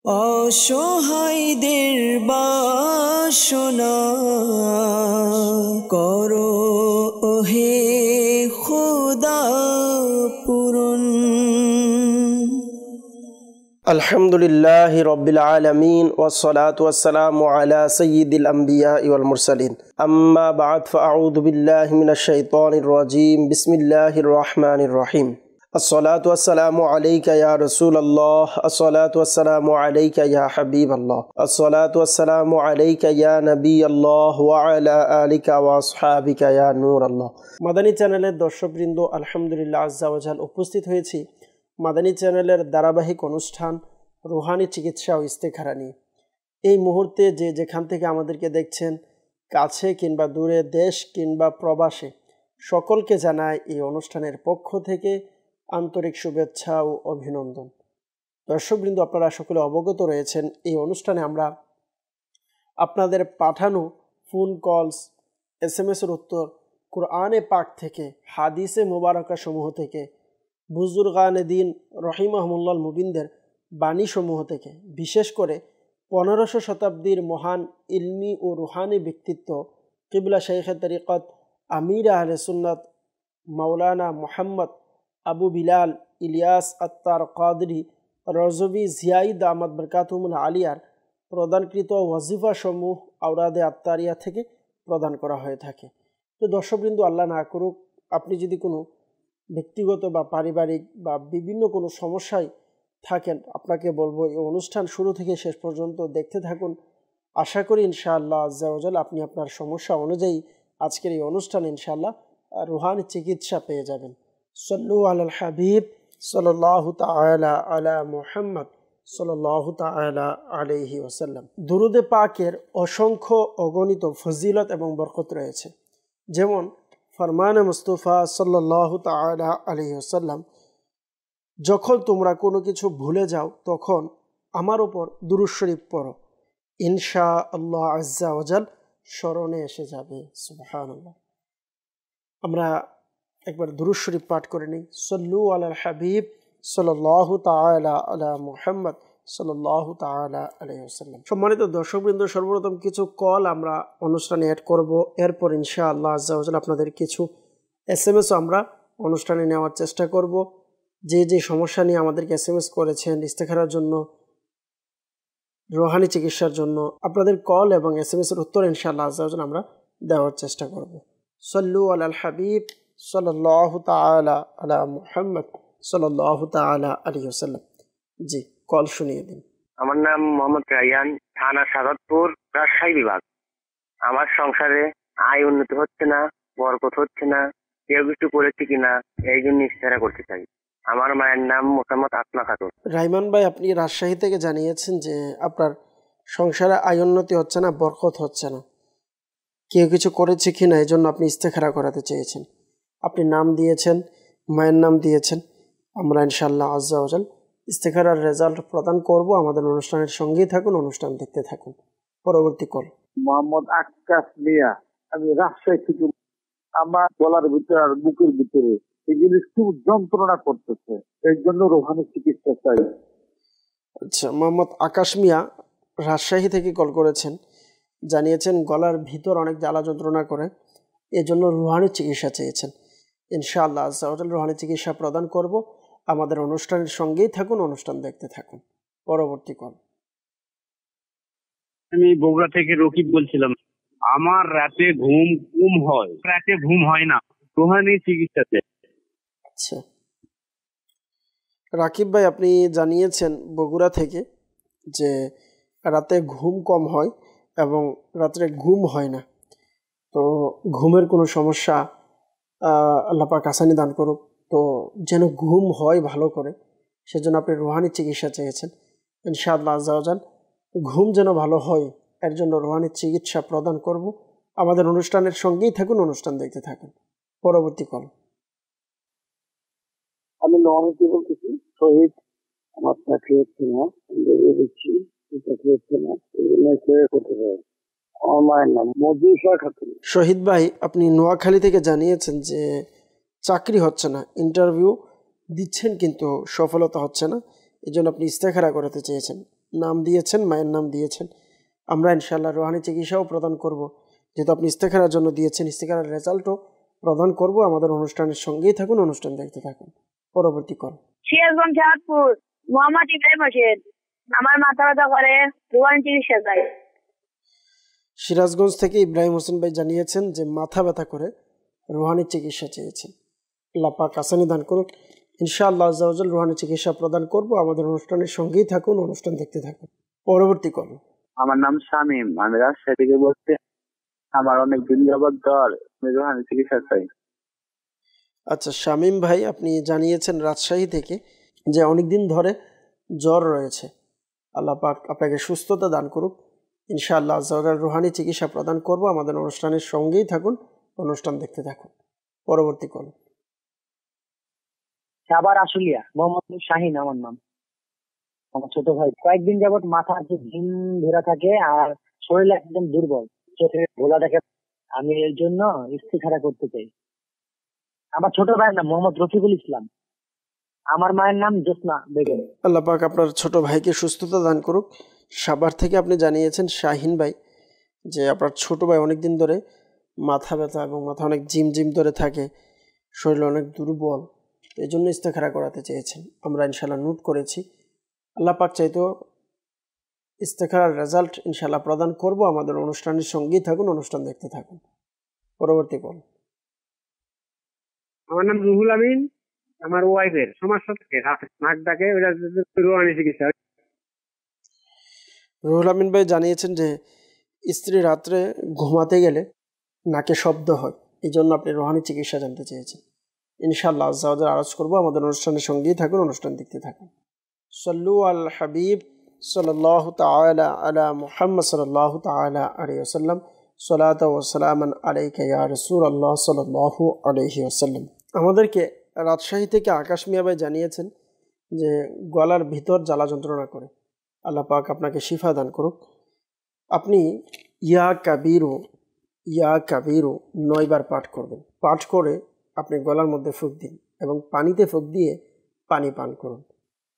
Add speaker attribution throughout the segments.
Speaker 1: অসহায়দের বাসনা করো ওহে খোদা পূরণ।
Speaker 2: আলহামদুলিল্লাহি রাব্বিল আলামিন ওয়াসসালাতু ওয়াসসালামু আলা সাইয়্যিদিল আমবিয়া ওয়াল মুরসালিন আম্মা বা'দ ফাআউযু বিল্লাহি মিনাশ শাইতানির রাজীম বিসমিল্লাহির রহমানির রহিম। আসসালাতু ওয়াসসালামু আলাইকা ইয়া রাসূলুল্লাহ, আসসালাতু ওয়াসসালামু আলাইকা ইয়া হাবিবাল্লাহ, আসসালাতু ওয়াসসালামু আলাইকা ইয়া নবিয়াল্লাহ ওয়া আলা আলিকা ওয়া আসহাবিকা ইয়া নূরাল্লাহ। মাদানী চ্যানেলের দর্শকবৃন্দ, আলহামদুলিল্লাহ আজ্জা ওয়া জাল উপস্থিত হয়েছি মাদানী চ্যানেলের ধারাবাহিক অনুষ্ঠান রুহানি চিকিৎসা ও ইস্তেখারা নিয়ে। এই মুহূর্তে যে যেখান থেকে আমাদেরকে দেখছেন, কাছে কিংবা দূরে, দেশ কিংবা প্রবাসে, সকলকে জানায় এই অনুষ্ঠানের পক্ষ থেকে আন্তরিক শুভেচ্ছা ও অভিনন্দন। দর্শকবৃন্দ, আপনারা সকলে অবগত রয়েছেন এই অনুষ্ঠানে আমরা আপনাদের পাঠানো ফোন কলস, SMS-এর উত্তর, কুরআনে পাক থেকে, হাদিসে মুবারাকা সমূহ থেকে, বুজুর্গানে দিন রহিমাহুল্লাহ মুবিনদের বাণীসমূহ থেকে, বিশেষ করে 1500 শতাব্দীর মহান ইলমি ও রুহানি ব্যক্তিত্ব কিবলা শাইখে তরিকত আমির আহলে সুন্নাত মাওলানা মুহাম্মদ আবু বিলাল ইলিয়াস আত্তার কাদরি রজবি জিয়াই দামাত বরকাতুহুল আলিয়ার প্রদানকৃত ওয়াজিফা সমূহ আওরাদে আত্তারিয়া থেকে প্রদান করা হয়ে থাকে। তো দর্শকবৃন্দ, আল্লাহ না করুক আপনি যদি কোনো ব্যক্তিগত বা পারিবারিক বা বিভিন্ন কোনো সমস্যায় থাকেন, আপনাকে বলবো এই অনুষ্ঠান শুরু থেকে শেষ পর্যন্ত দেখতে থাকুন। আশা করি ইনশাআল্লাহ আজ্জা ওয়া জাল আপনি আপনার সমস্যা অনুযায়ী আজকের এই অনুষ্ঠানে ইনশাআল্লাহ রুহানি চিকিৎসা পেয়ে যাবেন। সাল্লু আলাল হাবিব সাল্লাল্লাহু তাআলা আলা মুহাম্মদ সাল্লাল্লাহু তাআলা আলাইহি ওয়াসাল্লাম। দুরুদে পাকের অসংখ্য অগণিত ফজিলত এবং বরকত রয়েছে। যেমন ফরমানে মুস্তাফা সাল্লাল্লাহু তাআলা আলাইহি ওয়াসাল্লাম, যখন তোমরা কোনো কিছু ভুলে যাও তখন আমার উপর দুরূদ শরীফ পড়ো, ইনশাআল্লাহ আজ্জা ওয়া জাল স্মরণে এসে যাবে। সুবহানাল্লাহ। আমরা একবার দুরূদ শরীফ পাঠ করে নিই। সাল্লু আলাল হাবিব সাল্লাল্লাহু তাআলা আলা মুহাম্মদ সাল্লাল্লাহু তাআলা আলাইহি ওয়াসাল্লাম। সম্মানিত দর্শকবৃন্দ, সর্বপ্রথম কিছু কল আমরা অনুষ্ঠানে অ্যাড করব, এরপর ইনশাআল্লাহ আজ্জা ওয়া জাল আপনাদের কিছু SMS-ও আমরা অনুষ্ঠানে নেওয়ার চেষ্টা করব। যে যে সমস্যা নিয়ে আমাদেরকে SMS করেছেন ইস্তেখারার জন্য, রুহানি চিকিৎসার জন্য, আপনাদের কল এবং SMS-এর উত্তর ইনশাআল্লাহ আজ্জা ওয়া জাল আমরা দেওয়ার চেষ্টা করব। সাল্লু আলাল হাবিব সাল্লাল্লাহু তাআলা আলা মুহাম্মদ সাল্লাল্লাহু তাআলা আলাইহি ওয়াসাল্লাম। জি, কল শুনিয়ে দিন।
Speaker 3: আমার নাম মোহাম্মদ রায়ান, থানা সাদতপুর, রাজশাহী বিভাগ। আমার সংসারে আয় উন্নতি হচ্ছে না, বরকত হচ্ছে না, কেউ কিছু করেছে কিনা এই জন্য ইস্তেখারা করতে চাই। আমার মায়ের নাম মোহাম্মদ আসমা খাতুন।
Speaker 2: রাইমান ভাই, আপনি রাজশাহী থেকে জানিয়েছেন যে আপনার সংসারে আয় উন্নতি হচ্ছে না, বরকত হচ্ছে না, কেউ কিছু করেছে কিনা এই জন্য আপনি ইস্তেখারা করাতে চেয়েছেন। আপনি নাম দিয়েছেন, মায়ের নাম দিয়েছেন। আমরা ইনশাআল্লাহ আজ্জা ওয়া জাল ইস্তেখারার রেজাল্ট প্রদান করব। আমাদের অনুষ্ঠানের সঙ্গেই থাকুন, অনুষ্ঠান দেখতে থাকুন। পরবর্তী কল।
Speaker 4: মোহাম্মদ আকাশ মিয়া, আমি রাজশাহী থেকে। আমার গলার ভিতরে আর বুকের ভিতরে এগুলি খুব যন্ত্রণা করতেছে, এই জন্য রোহানি চিকিৎসা চাই।
Speaker 2: আচ্ছা, মোহাম্মদ আকাশ মিয়া রাজশাহী থেকে কল করেছেন, জানিয়েছেন গলার ভিতর অনেক জ্বালা যন্ত্রণা করে, এজন্য রুহানি চিকিৎসা চেয়েছেন। ইনশাআল্লাহ আজ্জা ওয়া জাল রুহানি চিকিৎসা প্রদান করব। আমাদের অনুষ্ঠানের সঙ্গেই থাকুন, অনুষ্ঠান দেখতে থাকুন। পরবর্তী কল।
Speaker 5: আমি বগুড়া থেকে রকিব বলছিলাম। আমার রাতে ঘুম কম হয়, রাতে ঘুম হয় না, রুহানি চিকিৎসাতে।
Speaker 2: আচ্ছা, রাকিব ভাই, আপনি জানিয়েছেন বগুড়া থেকে যে রাতে ঘুম কম হয় এবং রাত্রে ঘুম হয় না। তো ঘুমের কোনো সমস্যা আল্লাহ পাক আসানি দান করুক। তো যেন ঘুম হয় ভালো করে, সেজন্য আপনি রুহানি চিকিৎসা চেয়েছেন। ইনশাআল্লাহ আজ্জা ওয়া জাল ঘুম যেন ভালো হয় এর জন্য রুহানি চিকিৎসা প্রদান করব। আমাদের অনুষ্ঠানের সঙ্গেই থাকুন, অনুষ্ঠান দেখতে থাকুন। পরবর্তী কল।
Speaker 4: আমি নরমতি বলতেছি। শহীদ আমার চাকরি হচ্ছে না, দিচ্ছি চাকরি হচ্ছে না, এই জন্য করতে হবে। আমার মায়ের নাম মজুসা খাতুন।
Speaker 2: শহীদ ভাই, আপনি নোয়াখালী থেকে জানিয়েছেন যে চাকরি হচ্ছে না, ইন্টারভিউ দিচ্ছেন কিন্তু সফলতা হচ্ছে না, এই জন্য আপনি ইস্তেখারা করাতে চেয়েছেন। নাম দিয়েছেন, মায়ের নাম দিয়েছেন। আমরা ইনশাআল্লাহ রুহানি চিকিৎসাও প্রদান করব। যেহেতু আপনি ইস্তেখারার জন্য দিয়েছেন, ইস্তেখারার রেজাল্টও প্রদান করব। আমাদের অনুষ্ঠানের সঙ্গেই থাকুন, অনুষ্ঠান দেখতে থাকুন। পরবর্তী কল।
Speaker 6: সিরাজগঞ্জ চাঁদপুর, মোহাম্মদ ইব্রাহিম হোসেন। আমার মাথা ব্যথা করে, রুহানি চিকিৎসা চাই।
Speaker 2: সিরাজগঞ্জ থেকে ইব্রাহিম হোসেন ভাই জানিয়েছেন যে মাথা ব্যথা করে রুহানি চিকিৎসা চেয়েছেন। আল্লাহ পাক আসানি দান করুন। ইনশাআল্লাহ আজ্জা ওয়া জাল রুহানি চিকিৎসা প্রদান করব। আমাদের অনুষ্ঠানের সঙ্গেই থাকুন, অনুষ্ঠান দেখতে থাকুন। পরবর্তী কল।
Speaker 7: আমার নাম শামীম, আমি রাজশাহী থেকে বলছি। আমার অনেক দিন যাবত জ্বর, আমি রুহানি চিকিৎসা চাই।
Speaker 2: আচ্ছা শামীম ভাই, আপনি জানিয়েছেন রাজশাহী থেকে যে অনেকদিন ধরে জ্বর রয়েছে। আল্লাহ পাক আপনাকে সুস্থতা দান করুক। ইনশাআল্লাহ আজ্জা ওয়া জাল রুহানি চিকিৎসা প্রদান করব। আমাদের অনুষ্ঠানের সঙ্গেই থাকুন, অনুষ্ঠান দেখতে থাকুন। পরবর্তী কল।
Speaker 8: সাবার আশুলিয়া, মোহাম্মদ শাহিন আমার নাম। আমার ছোট ভাই কয়েকদিন যাবত মাথা ঘুম ধরে থাকে আর শরীর একদম দুর্বল, চোখে ঘোলা দেখে। আমি এর জন্য ইস্তেখারা করতে চাই। আমার ছোট ভাইয়ের নাম মোহাম্মদ রফিকুল ইসলাম। আমার মায়ের নাম জোসনা বেগম।
Speaker 2: আল্লাহ পাক আপনার ছোট ভাইকে সুস্থতা দান করুক। সাভার থেকে আপনি জানিয়েছেন শাহিন ভাই যে আপনার ছোট ভাই অনেকদিন ধরে মাথা ব্যথা এবং মাথা অনেক জিম ধরে থাকে, শরীর অনেক দুর্বল, এই জন্য ইস্তেখারা করাতে চেয়েছেন। আমরা ইনশাআল্লাহ নোট করেছি। আল্লাহ পাক চাইতো ইস্তেখারার রেজাল্ট ইনশাআল্লাহ প্রদান করব। আমাদের অনুষ্ঠানের সঙ্গেই থাকুন, অনুষ্ঠান দেখতে থাকুন। পরবর্তী কল।
Speaker 5: আমার নাম রুহুল আমিন। আমার ওয়াইফের সমস্যা থাকে, নাক ডাকে, ওটা রুহানি চিকিৎসা।
Speaker 2: রুহুল আমিন ভাই জানিয়েছেন যে স্ত্রী রাত্রে ঘুমাতে গেলে নাকে শব্দ হয়, এই জন্য আপনি রুহানি চিকিৎসা জানতে চেয়েছেন। ইনশাআল্লাহ আজ্জা ওয়া জাল আরজ করবো। আমাদের অনুষ্ঠানের সঙ্গেই থাকুন, অনুষ্ঠান দেখতে থাকুন। সাল্লু আল হাবিব সাল্লাল্লাহু তাআলা আলা মুহাম্মদ সাল্লাল্লাহু তাআলা আলাইহি ওয়াসাল্লাম। সালাতু ওয়া সালামান আলাইকা ইয়া রাসূলুল্লাহ সাল্লাল্লাহু আলাইহি ওয়াসাল্লাম। আমাদেরকে রাজশাহী থেকে আকাশ মিয়া ভাই জানিয়েছেন যে গলার ভিতর জ্বালা যন্ত্রণা করে। আল্লাহ পাক আপনাকে শিফা দান করুক। আপনি ইয়া কাবিরু 9 বার পাঠ করবেন। পাঠ করে আপনি গলার মধ্যে ফুঁক দিন এবং পানিতে ফুঁক দিয়ে পানি পান করুন।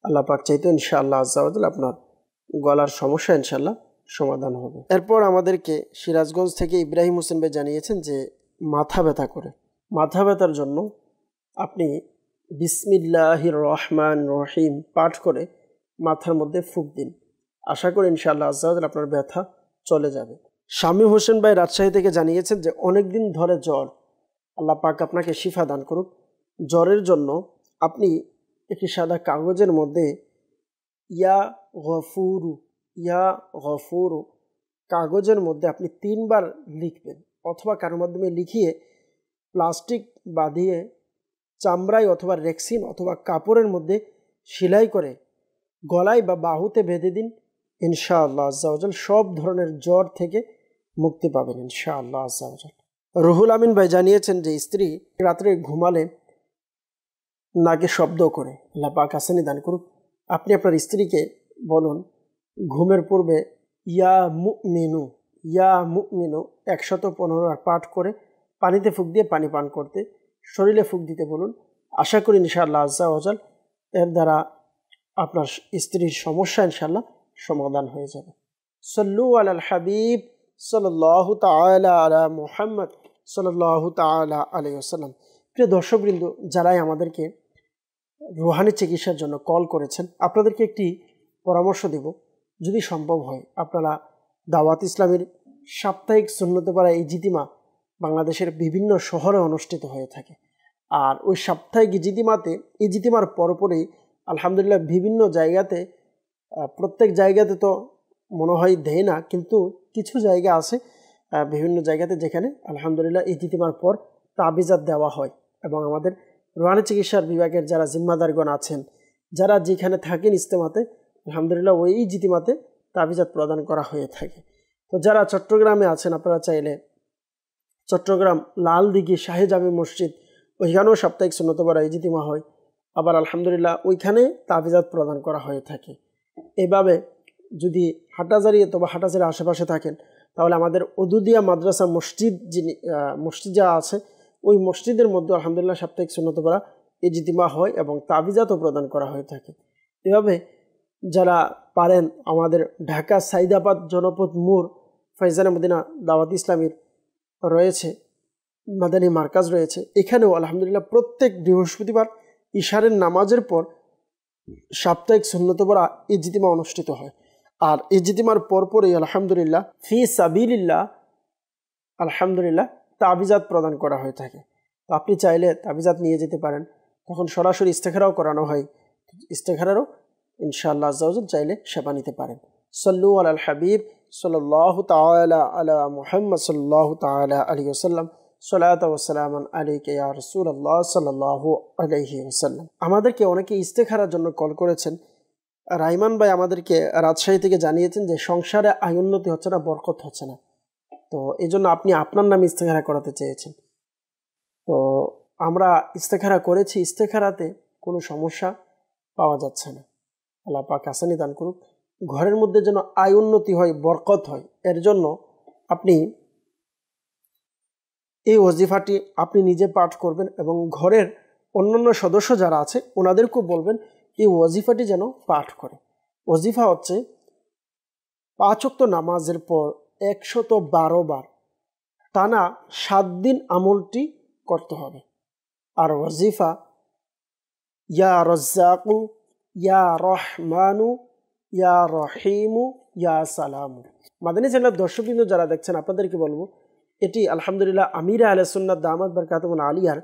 Speaker 2: আল্লাহ পাক চাইতো ইনশাআল্লাহ আজ্জা ওয়া জাল আপনার গলার সমস্যা ইনশাআল্লাহ সমাধান হবে। এরপর আমাদেরকে সিরাজগঞ্জ থেকে ইব্রাহিম হোসেন ভাই জানিয়েছেন যে মাথা ব্যথা করে। মাথা ব্যথার জন্য আপনি বিসমিল্লাহির রহমান রহিম পাঠ করে মাথার মধ্যে ফুঁক দিন। আশা করি ইনশাআল্লাহ আজ্জা ওয়া জাল আপনার ব্যথা চলে যাবে। শামীম হোসেন ভাই রাজশাহী থেকে জানিয়েছেন যে অনেক দিন ধরে জ্বর। আল্লাহ পাক আপনাকে শিফা দান করুক। জ্বরের জন্য আপনি একটি সাদা কাগজের মধ্যে ইয়া গফুরু কাগজের মধ্যে আপনি 3 বার লিখবেন, অথবা কারোর মাধ্যমে লিখিয়ে প্লাস্টিক বাঁধিয়ে চামড়ায় অথবা রেক্সিন অথবা কাপড়ের মধ্যে সেলাই করে গলায় বা বাহুতে বেঁধে দিন। ইনশাআল্লাহ আজ্জা ওয়া জাল সব ধরনের জ্বর থেকে মুক্তি পাবেন ইনশাআল্লাহ আজ্জা ওয়া জাল। রুহুল আমিন ভাই জানিয়েছেন যে স্ত্রী রাত্রে ঘুমালে নাকে শব্দ করে। আল্লাহ পাক আসানি দান করুক। আপনি আপনার স্ত্রীকে বলুন ঘুমের পূর্বে ইয়া মুমিনু 115 বার পাঠ করে পানিতে ফুঁক দিয়ে পানি পান করতে, শরীরে ফুঁক দিতে বলুন। আশা করি ইনশাআল্লাহ আজ্জা ওয়া জাল এর দ্বারা আপনার স্ত্রীর সমস্যা ইনশাআল্লাহ সমাধান হয়ে যাবে। সাল্লু আলাল হাবিব সাল্লাল্লাহু তাআলা আলা মুহাম্মদ সাল্লাল্লাহু তাআলা আলাইহি ওয়াসাল্লাম। প্রিয় দর্শকবৃন্দ, যারাই আমাদেরকে রুহানি চিকিৎসার জন্য কল করেছেন, আপনাদেরকে একটি পরামর্শ দেব। যদি সম্ভব হয় আপনারা দাওয়াত ইসলামের সাপ্তাহিক সুন্নতে পাড়া এই ইজতিমা বাংলাদেশের বিভিন্ন শহরে অনুষ্ঠিত হয়ে থাকে। আর ওই সাপ্তাহিক ইজতিমার পরপরই আলহামদুলিল্লাহ বিভিন্ন জায়গাতে, প্রত্যেক জায়গাতে তো মনে হয় দেয় না, কিন্তু কিছু জায়গা আছে বিভিন্ন জায়গাতে যেখানে আলহামদুলিল্লাহ ইজতিমার পর তাবিজাত দেওয়া হয়। এবং আমাদের রুহানি চিকিৎসার বিভাগের যারা জিম্মাদারগণ আছেন, যারা যেখানে থাকেন ইজতেমাতে, আলহামদুলিল্লাহ ওই ইজতিমাতে তাবিজাত প্রদান করা হয়ে থাকে। তো যারা চট্টগ্রামে আছেন, আপনারা চাইলে চট্টগ্রাম লালদিঘি শাহে জামি মসজিদ, ওইখানেও সাপ্তাহিক সুন্নত পাড়া ইজতিমা হয়। আবার আলহামদুলিল্লাহ ওইখানে তাবিজাত প্রদান করা হয়ে থাকে। এভাবে যদি হাটাজারি অথবা হাটাজারির আশেপাশে থাকেন, তাহলে আমাদের উদুদিয়া মাদ্রাসা মসজিদ যা আছে, ওই মসজিদের মধ্যে আলহামদুলিল্লাহ সাপ্তাহিক সুন্নত পাড়া ইজতিমা হয় এবং তাবিজাতও প্রদান করা হয়ে থাকে। এভাবে যারা পারেন আমাদের ঢাকা সাইদাবাদ জনপদ মোড় ফয়জানে মদিনা দাওয়াত ইসলামীর রয়েছে, মাদানী মার্কাজ রয়েছে, এখানেও আলহামদুলিল্লাহ প্রত্যেক বৃহস্পতিবার ইশারের নামাজের পর সাপ্তাহিক সুন্নত পড়া ইজতিমা অনুষ্ঠিত হয়। আর ইজতিমার পরপরই আলহামদুলিল্লাহ ফি সাবিলিল্লাহ আলহামদুলিল্লাহ তাবিজাত প্রদান করা হয়ে থাকে। তো আপনি চাইলে তাবিজাত নিয়ে যেতে পারেন, তখন সরাসরি ইস্তেখারাও করানো হয়, ইস্তেখারারও ইনশাআল্লাহ আজ্জা ওয়াজাল চাইলে সেবা নিতে পারেন। সল্লু আলাল হাবিব সাল্লাল্লাহু তাআলা আলা মুহাম্মদ সাল্লাল্লাহু তাআলা আলাইহি ওয়াসাল্লাম, সালাতু ওয়া সালামান আলাইকা ইয়া রাসূলুল্লাহ সাল্লাল্লাহু আলাইহি ওয়াসাল্লাম। আমাদেরকে অনেকে ইস্তেখারার জন্য কল করেছেন। রাইমান ভাই আমাদেরকে রাজশাহী থেকে জানিয়েছেন যে সংসারে আয় উন্নতি হচ্ছে না, বরকত হচ্ছে না, তো এই জন্য আপনি আপনার নামে ইস্তেখারা করাতে চেয়েছেন। তো আমরা ইস্তেখারা করেছি, ইস্তেখারাতে কোনো সমস্যা পাওয়া যাচ্ছে না। আল্লাহ পাক আসানি দান করুক। ঘরের মধ্যে যেন আয় উন্নতি হয়, বরকত হয়, এর জন্য আপনি এই ওয়াজিফাটি আপনি নিজে পাঠ করবেন এবং ঘরের অন্যান্য সদস্য যারা আছে ওনাদেরকেও বলবেন এই ওয়াজিফাটি যেন পাঠ করে। ওয়াজিফা হচ্ছে 5 ওয়াক্ত নামাজের পর 112 বার টানা 7 দিন আমলটি করতে হবে। আর ওয়াজিফা ইয়া রাজ্জাকু ইয়া রহমানু ইয়া রহিমু ইয়া সালামু। মাদানী চ্যানেলের দর্শকবৃন্দ যারা দেখছেন আপনাদেরকে বলবো, এটি আলহামদুলিল্লাহ আমিরা আহলে সুন্নাত দামাত বারকাতুহুল আলিয়ার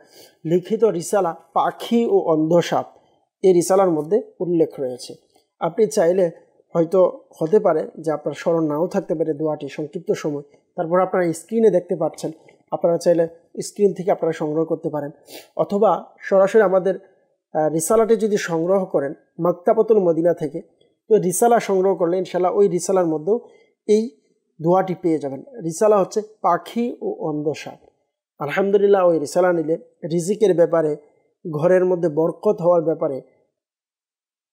Speaker 2: লিখিত রিসালা পাখি ও অন্ধসাপ, এই রিসালার মধ্যে উল্লেখ রয়েছে। আপনি চাইলে হয়তো হতে পারে যে আপনার স্মরণ নাও থাকতে পারে দোয়াটি সংক্ষিপ্ত সময়, তারপর আপনারা স্ক্রিনে দেখতে পাচ্ছেন, আপনারা চাইলে স্ক্রিন থেকে আপনারা সংগ্রহ করতে পারেন, অথবা সরাসরি আমাদের রিসালাটি যদি সংগ্রহ করেন মাকতাবাতুল মদিনা থেকে, তো রিসালা সংগ্রহ করলে ইনশাআল্লাহ ওই রিসালার মধ্যেও এই দোয়াটি পেয়ে যাবেন। রিসালা হচ্ছে পাখি ও অন্ধসাপ। আলহামদুলিল্লাহ ওই রিসালা নিলে রিজিকের ব্যাপারে, ঘরের মধ্যে বরকত হওয়ার ব্যাপারে,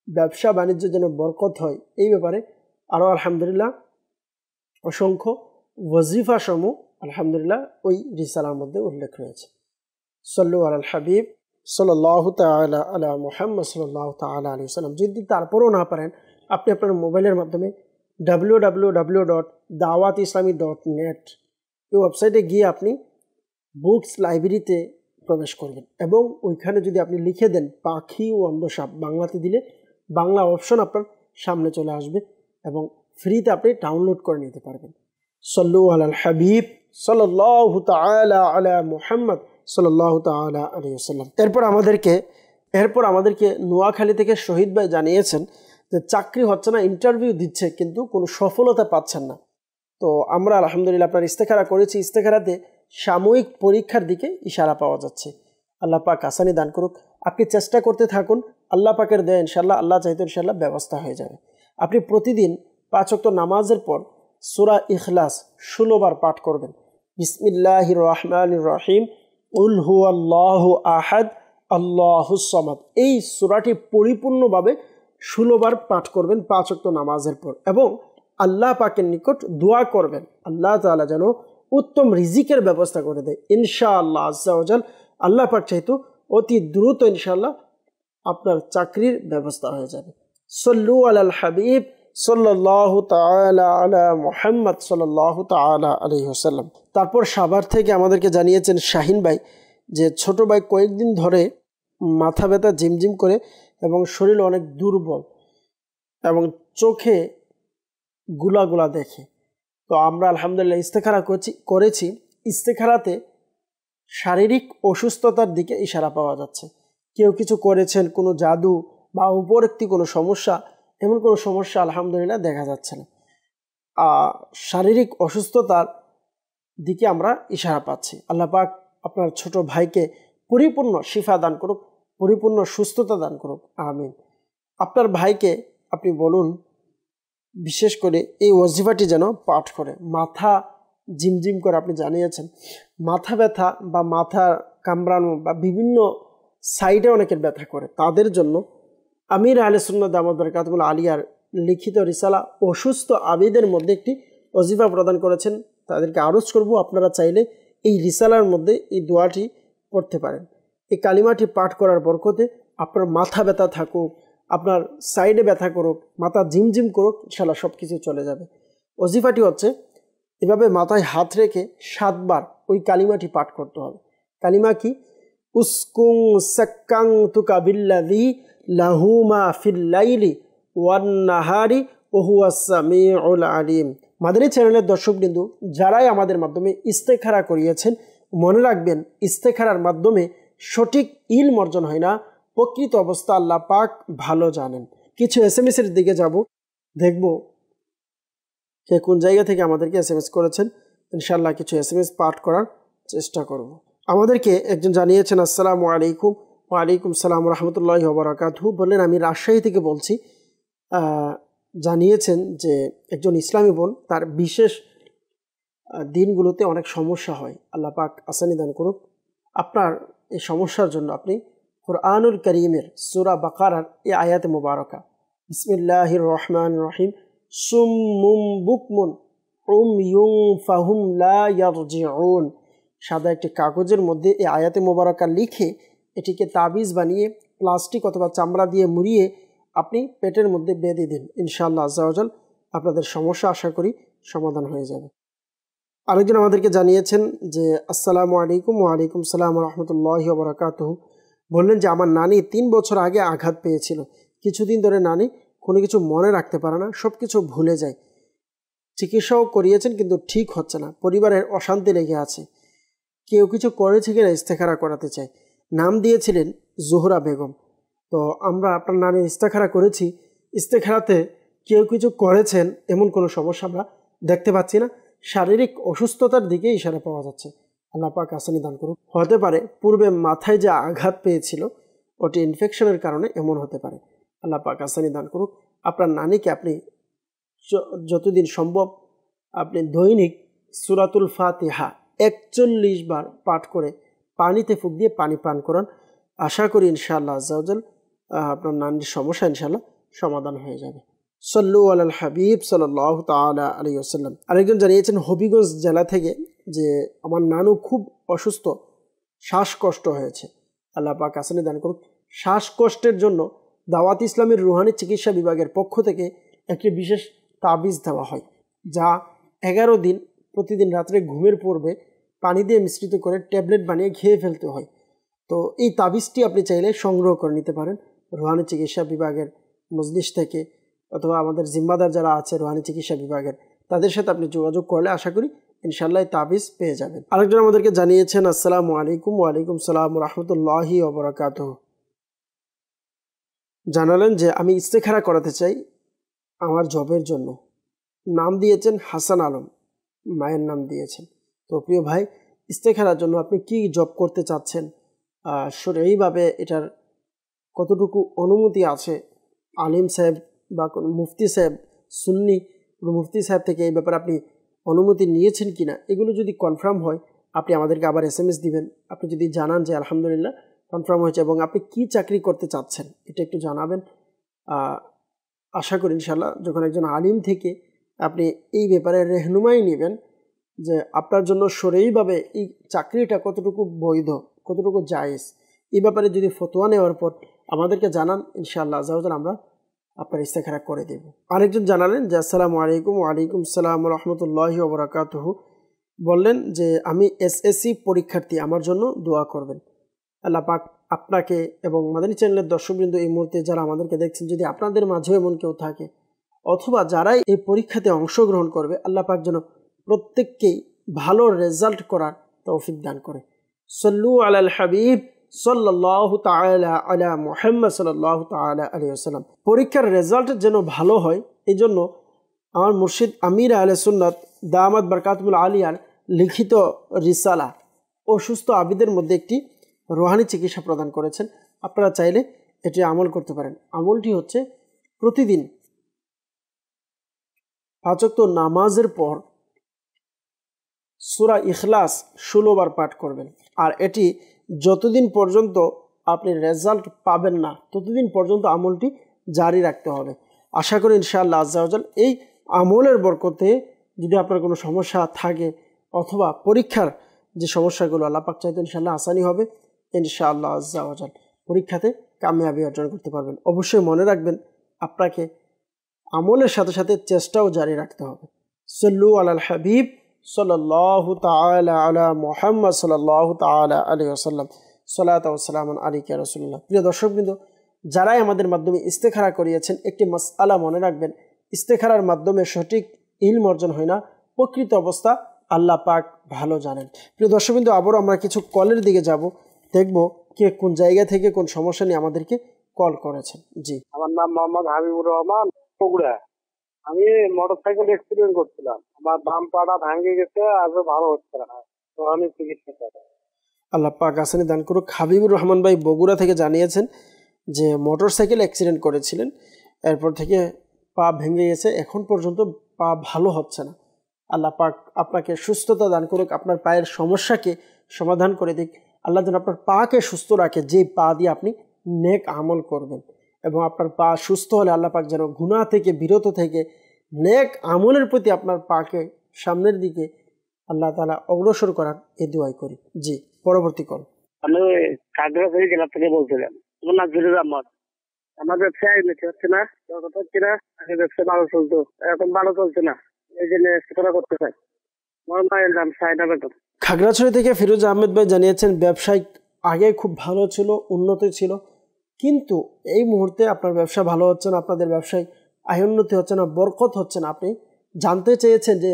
Speaker 2: ব্যবসা বাণিজ্য যেন বরকত হয় এই ব্যাপারে আরও আলহামদুলিল্লাহ অসংখ্য ওয়াজিফা সমূহ আলহামদুলিল্লাহ ওই রিসালার মধ্যে উল্লেখ রয়েছে। সল্লু আলাল হাবিব সাল্লাল্লাহু তাআলা আলা মুহাম্মদ সাল্লাল্লাহু তাআলা আলাইহি ওয়াসাল্লাম। যদি তারপরও না পারেন, আপনি আপনার মোবাইলের মাধ্যমে www.dawatislami.net এই ওয়েবসাইটে গিয়ে আপনি বুকস লাইব্রেরিতে প্রবেশ করবেন এবং ওইখানে যদি আপনি লিখে দেন পাখি ও অন্ধসাপ, বাংলাতে দিলে বাংলা অপশন আপনার সামনে চলে আসবে এবং ফ্রিতে আপনি ডাউনলোড করে নিতে পারবেন। সল্লু আলাল হাবিব সাল্লাল্লাহু তাআলা আলা মুহাম্মদ সাল্লাল্লাহু তাআলা আলাইহি ওয়াসাল্লাম। এরপর আমাদেরকে নোয়াখালী থেকে শহীদ ভাই জানিয়েছেন যে চাকরি হচ্ছে না, ইন্টারভিউ দিচ্ছে কিন্তু কোনো সফলতা পাচ্ছেন না। তো আমরা আলহামদুলিল্লাহ আপনার ইস্তেখারা করেছি, ইস্তেখারাতে সাময়িক পরীক্ষার দিকে ইশারা পাওয়া যাচ্ছে। আল্লাহ পাক আসানি দান করুক। আপনি চেষ্টা করতে থাকুন, আল্লাহ পাকের দেয় ইনশাল্লাহ, আল্লাহ চাইতে ইনশাল্লাহ ব্যবস্থা হয়ে যাবে। আপনি প্রতিদিন 5 ওয়াক্ত নামাজের পর সূরা ইখলাস 16 বার পাঠ করবেন। বিসমিল্লাহির রহমানির রহিম, কুল হুয়াল্লাহু আহাদ আল্লাহুস সামাদ, এই সূরাটি পরিপূর্ণভাবে 16 বার পাঠ করবেন 5 ওয়াক্ত নামাজের পর এবং আল্লাহ পাকের নিকট দোয়া করবেন আল্লাহ তাআলা যেন উত্তম রিজিকের ব্যবস্থা করে দেয় ইনশাআল্লাহ আজ্জা ওয়াজাল। আল্লাহ পাক চাইতো অতি দ্রুত ইনশাআল্লাহ আপনার চাকরির ব্যবস্থা হয়ে যাবে। সল্লু আলাল হাবিব সাল্লাল্লাহু তাআলা আলা মুহাম্মদ সাল্লাল্লাহু তাআলা আলাইহি ওয়াসাল্লাম। তারপর সাভার থেকে আমাদেরকে জানিয়েছেন শাহিন ভাই যে ছোট ভাই কয়েকদিন ধরে মাথা ব্যথা ঝিমঝিম করে এবং শরীর অনেক দুর্বল এবং চোখে গুলা গুলা দেখে। তো আমরা আলহামদুলিল্লাহ ইস্তেখারা করেছি। ইস্তেখারাতে শারীরিক অসুস্থতার দিকে ইশারা পাওয়া যাচ্ছে। কেউ কিছু করেছেন, কোনো জাদু বা উপরোক্তি কোনো সমস্যা, এমন কোনো সমস্যা আলহামদুলিল্লাহ দেখা যাচ্ছে না। শারীরিক অসুস্থতার দিকে আমরা ইশারা পাচ্ছি। আল্লাহ পাক আপনার ছোট ভাইকে পরিপূর্ণ শিফা দান করুক, পরিপূর্ণ সুস্থতা দান করুক, আমিন। আপনার ভাইকে আপনি বলুন বিশেষ করে এই ওয়াজিফাটি যেন পাঠ করে। মাথা ঝিমঝিম করে আপনি জানিয়েছেন, মাথা ব্যথা বা মাথা কামড়ানো বা বিভিন্ন সাইডে অনেকের ব্যথা করে, তাদের জন্য আমির আহলে সুন্নাত দামাত বারকাতুহুল আলিয়ার লিখিত রিসালা অসুস্থ আবিদের মধ্যে একটি ওয়াজিফা প্রদান করেছেন। তাদেরকে আরজ করব আপনারা চাইলে এই রিসালার মধ্যে এই দোয়াটি পড়তে পারেন। এই কালিমাটি পাঠ করার বরকতে আপনার মাথা ব্যথা থাকুক, আপনার সাইডে ব্যথা করুক, মাথা ঝিমঝিম করুক, ইনশাআল্লাহ সব কিছু চলে যাবে। ওজিফাটি হচ্ছে এভাবে মাথায় হাত রেখে 7 বার ওই কালিমাটি পাঠ করতে হবে। কালিমা কি? উসকুং সাক্কাং তুকা বিল্লাযী লাহু মা ফিল লাইলি ওয়ান নাহারি ওয়া হুয়াস সামিউল আলিম। মাদানী চ্যানেলের দর্শকবৃন্দ, যারাই আমাদের মাধ্যমে ইস্তেখারা করিয়েছেন, মনে রাখবেন ইস্তেখারার মাধ্যমে সঠিক ইলম অর্জন হয় না, প্রকৃত অবস্থা আল্লাহ পাক ভালো জানেন। কিছু SMS এর দিকে যাব, দেখব কে কোন জায়গা থেকে আমাদেরকে SMS করেছেন। ইনশাআল্লাহ কিছু SMS পাঠ করার চেষ্টা করব। আমাদেরকে একজন জানিয়েছেন, আসসালামু আলাইকুম। ওয়ালাইকুম সালাম রহমতুল্লাহি ওয়া বারাকাতুহু। বললেন আমি রাজশাহী থেকে বলছি। জানিয়েছেন যে একজন ইসলামী বোন, তার বিশেষ দিনগুলোতে অনেক সমস্যা হয়, আল্লাহ পাক আসানি দান করুক। আপনার এই সমস্যার জন্য আপনি কুরআনুল কারীমের সূরা বাকারার এই আয়াতে মুবারাকা বিসমিল্লাহির রহমানির রহিম সুম্মুম বুকমুন উময়ুন ফাহুম লা ইয়ারজিউন, সাদা একটি কাগজের মধ্যে এই আয়াতে মুবারাকা লিখে এটিকে তাবিজ বানিয়ে প্লাস্টিক অথবা চামড়া দিয়ে মুড়িয়ে আপনি পেটের মধ্যে বেঁধে দিন। ইনশাআল্লাহ আজ্জা ওয়া জাল আপনাদের সমস্যা আশা করি সমাধান হয়ে যাবে। আরেকজন আমাদেরকে জানিয়েছেন যে আসসালামু আলাইকুম। ওয়ালাইকুম সালাম রহমতুল্লাহি ওয়া বারাকাতুহু। বললেন যে আমার নানি 3 বছর আগে আঘাত পেয়েছিল, কিছুদিন ধরে নানি কোনো কিছু মনে রাখতে পারে না, সব কিছু ভুলে যায়। চিকিৎসাও করিয়েছেন কিন্তু ঠিক হচ্ছে না, পরিবারের অশান্তি লেগে আছে। কেউ কিছু করেছে কিনা ইস্তেখারা করাতে চাই। নাম দিয়েছিলেন জোহরা বেগম। তো আমরা আপনার নানির ইস্তেখারা করেছি, ইস্তেখারাতে কেউ কিছু করেছেন এমন কোনো সমস্যা আমরা দেখতে পাচ্ছি না। শারীরিক অসুস্থতার দিকে ইশারা পাওয়া যাচ্ছে। আল্লাহ পাক আসানি দান করুক। হতে পারে পূর্বে মাথায় যে আঘাত পেয়েছিল ওটি ইনফেকশনের কারণে এমন হতে পারে। আল্লাহ পাক আসানি দান করুক। আপনার নানিকে আপনি যতদিন সম্ভব আপনি দৈনিক সূরাতুল ফাতিহা 41 বার পাঠ করে পানিতে ফুঁক দিয়ে পানি পান করান। আশা করি ইনশাআল্লাহ আজ্জা ওয়া জাল আপনার নানির সমস্যা ইনশাআল্লাহ সমাধান হয়ে যাবে। সাল্লু আলাল হাবিব সাল্লাল্লাহু তাআলা আলাইহি ওয়াসাল্লাম। আরেকজন জানিয়েছেন হবিগঞ্জ জেলা থেকে যে আমার নানু খুব অসুস্থ, শ্বাসকষ্ট হয়েছে। আল্লাহ পাক আসানি দান করুক। শ্বাসকষ্টের জন্য দাওয়াত ইসলামের রুহানি চিকিৎসা বিভাগের পক্ষ থেকে একটি বিশেষ তাবিজ দেওয়া হয়, যা 11 দিন প্রতিদিন রাত্রে ঘুমের পূর্বে পানি দিয়ে মিশ্রিত করে ট্যাবলেট বানিয়ে খেয়ে ফেলতে হয়। তো এই তাবিজটি আপনি চাইলে সংগ্রহ করে নিতে পারেন রুহানি চিকিৎসা বিভাগের মজলিস থেকে, অথবা আমাদের জিম্মাদার যারা আছে রুহানি চিকিৎসা বিভাগের, তাদের সাথে আপনি যোগাযোগ করলে আশা করি ইনশাআল্লাহ তাবিজ পেয়ে যাবেন। আরেকজন আমাদেরকে জানিয়েছেন আসসালামু আলাইকুম। ওয়ালাইকুম সালাম রহমতুল্লাহি ওয়া বারাকাতুহু। জানালেন যে আমি ইস্তেখারা করাতে চাই আমার জবের জন্য। নাম দিয়েছেন হাসান আলম, মায়ের নাম দিয়েছেন। তো প্রিয় ভাই, ইস্তেখারার জন্য আপনি কি জব করতে চাচ্ছেন, শরঈভাবে এটার কতটুকু অনুমতি আছে, আলিম সাহেব বা কোনো মুফতি সাহেব, সুন্নি মুফতি সাহেব থেকে এই ব্যাপারে আপনি অনুমতি নিয়েছেন কিনা, এগুলো যদি কনফার্ম হয় আপনি আমাদেরকে আবার SMS দিবেন। আপনি যদি জানান যে আলহামদুলিল্লাহ কনফার্ম হয়েছে এবং আপনি কি চাকরি করতে চাচ্ছেন এটা একটু জানাবেন। আশা করি ইনশাআল্লাহ যখন একজন আলিম থেকে আপনি এই ব্যাপারে রেহনুমাই নেবেন যে আপনার জন্য শরঈভাবে এই চাকরিটা কতটুকু বৈধ, কতটুকু জায়েজ, এই ব্যাপারে যদি ফতোয়া নেওয়ার পর আমাদেরকে জানান ইনশাআল্লাহ আজ্জা ওয়া জাল আমরা আপনার ইস্তেখারা করে দেব। আরেকজন জানালেন যে আসসালামু আলাইকুম। ওয়ালাইকুম সালাম রহমতুল্লাহি ওয়া বারাকাতুহু। বললেন যে আমি SSC পরীক্ষার্থী, আমার জন্য দোয়া করবেন। আল্লাহ পাক আপনাকে এবং মাদানী চ্যানেলের দর্শকবৃন্দ এই মুহূর্তে যারা আমাদেরকে দেখছেন, যদি আপনাদের মাঝেও এমন কেউ থাকে অথবা যারাই এই পরীক্ষাতে অংশগ্রহণ করবে, আল্লাহ পাক যেন প্রত্যেককেই ভালো রেজাল্ট করার তৌফিক দান করে। সাল্লু আলাল হাবিব সাল্লাল্লাহু তাআলা আলা মুহাম্মদ সাল্লাল্লাহু তাআলা আলাইহি ওয়াসাল্লাম। পরীক্ষার রেজাল্ট যেন ভালো হয় এই জন্য আমার মুর্শিদ আমির আহলে সুন্নাত দামাত বারকাতুল আলিয়ার লিখিত রিসালা অসুস্থ আবিদের মধ্যে একটি রুহানি চিকিৎসা প্রদান করেছেন। আপনারা চাইলে এটি আমল করতে পারেন। আমলটি হচ্ছে প্রতিদিন 5 ওয়াক্ত নামাজের পর সূরা ইখলাস 16 বার পাঠ করবেন। আর এটি যতদিন পর্যন্ত আপনি রেজাল্ট পাবেন না ততদিন পর্যন্ত আমলটি জারি রাখতে হবে। আশা করি ইনশাআল্লাহ আজ্জা ওয়া জাল এই আমলের বরকতে যদি আপনার কোনো সমস্যা থাকে অথবা পরীক্ষার যে সমস্যাগুলো আল্লাহ পাক চাইতে ইনশাআল্লাহ আসানি হবে ইনশাআল্লাহ আজ্জা ওয়া জাল। পরীক্ষাতে কামিয়াবি অর্জন করতে পারবেন। অবশ্যই মনে রাখবেন আপনাকে আমলের সাথে সাথে চেষ্টাও জারি রাখতে হবে। সাল্লু আলাল হাবিব সাল্লাল্লাহু তাআলা আলা মুহাম্মদ সাল্লাল্লাহু তাআলা আলাইহি ওয়াসাল্লাম, সালাতু ওয়া সালামু আলাইকা ইয়া রাসূলুল্লাহ। প্রিয় দর্শকবৃন্দ, যারাই আমাদের মাধ্যমে ইস্তেখারা করিয়েছেন, একটি মাসআলা মনে রাখবেন, ইস্তেখারার মাধ্যমে সঠিক ইলম অর্জন হয় না, প্রকৃত অবস্থা আল্লাহ পাক ভালো জানেন। প্রিয় দর্শকবৃন্দ, আবারও আমরা কিছু কলের দিকে যাব, দেখব কে কোন জায়গা থেকে কোন সমস্যা নিয়ে আমাদেরকে কল করেছেন। জি,
Speaker 9: আমার নাম মোহাম্মদ হাবিবুর রহমান, বগুড়া। আমি মোটরসাইকেল অ্যাক্সিডেন্ট করছিলাম, আমার বাম পাটা ভাঙে গেছে, আজও ভালো হচ্ছে না, তো আমি চিকিৎসা করি।
Speaker 2: আল্লাহ পাক আসানি দান করুক। হাবিবুর রহমান ভাই বগুড়া থেকে জানিয়েছেন যে মোটরসাইকেল অ্যাক্সিডেন্ট করেছিলেন, এরপর থেকে পা ভেঙে গেছে, এখন পর্যন্ত পা ভালো হচ্ছে না। আল্লাহ পাক আপনাকে সুস্থতা দান করুক, আপনার পায়ের সমস্যাকে সমাধান করে দিক। আল্লাহ যেন আপনার পাকে সুস্থ রাখে, যে পা দিয়ে আপনি নেক আমল করবেন, এবং আপনার পা সুস্থ হলে আল্লাহ পাক যেন গুনাহ থেকে বিরত থেকে নেক আমলের প্রতি আপনার পাকে সামনের দিকে আল্লাহ তাআলা অগ্রসর করার এই দোয়াই করি। জি, পরবর্তী কল।
Speaker 9: আমি খাগড়াছড়ি জেলা থেকে বলছিলাম। আমার নাম জুরির আহমদ। আমার ব্যবসায় উন্নতি হচ্ছে না, হচ্ছে না। আগে ব্যবসা ভালো চলতো, এখন ভালো চলছে না, এই জন্য সেটা করতে চাই। আমার মায়ের নাম সাইদা বেগম।
Speaker 2: খাগড়াছড়ি থেকে ফিরোজ আহমেদ ভাই জানিয়েছেন ব্যবসায় আগে খুব ভালো ছিল, উন্নত ছিল, কিন্তু এই মুহূর্তে আপনার ব্যবসা ভালো হচ্ছে না, আপনাদের ব্যবসায় আয় উন্নতি হচ্ছে না, বরকত হচ্ছে না। আপনি জানতে চেয়েছেন যে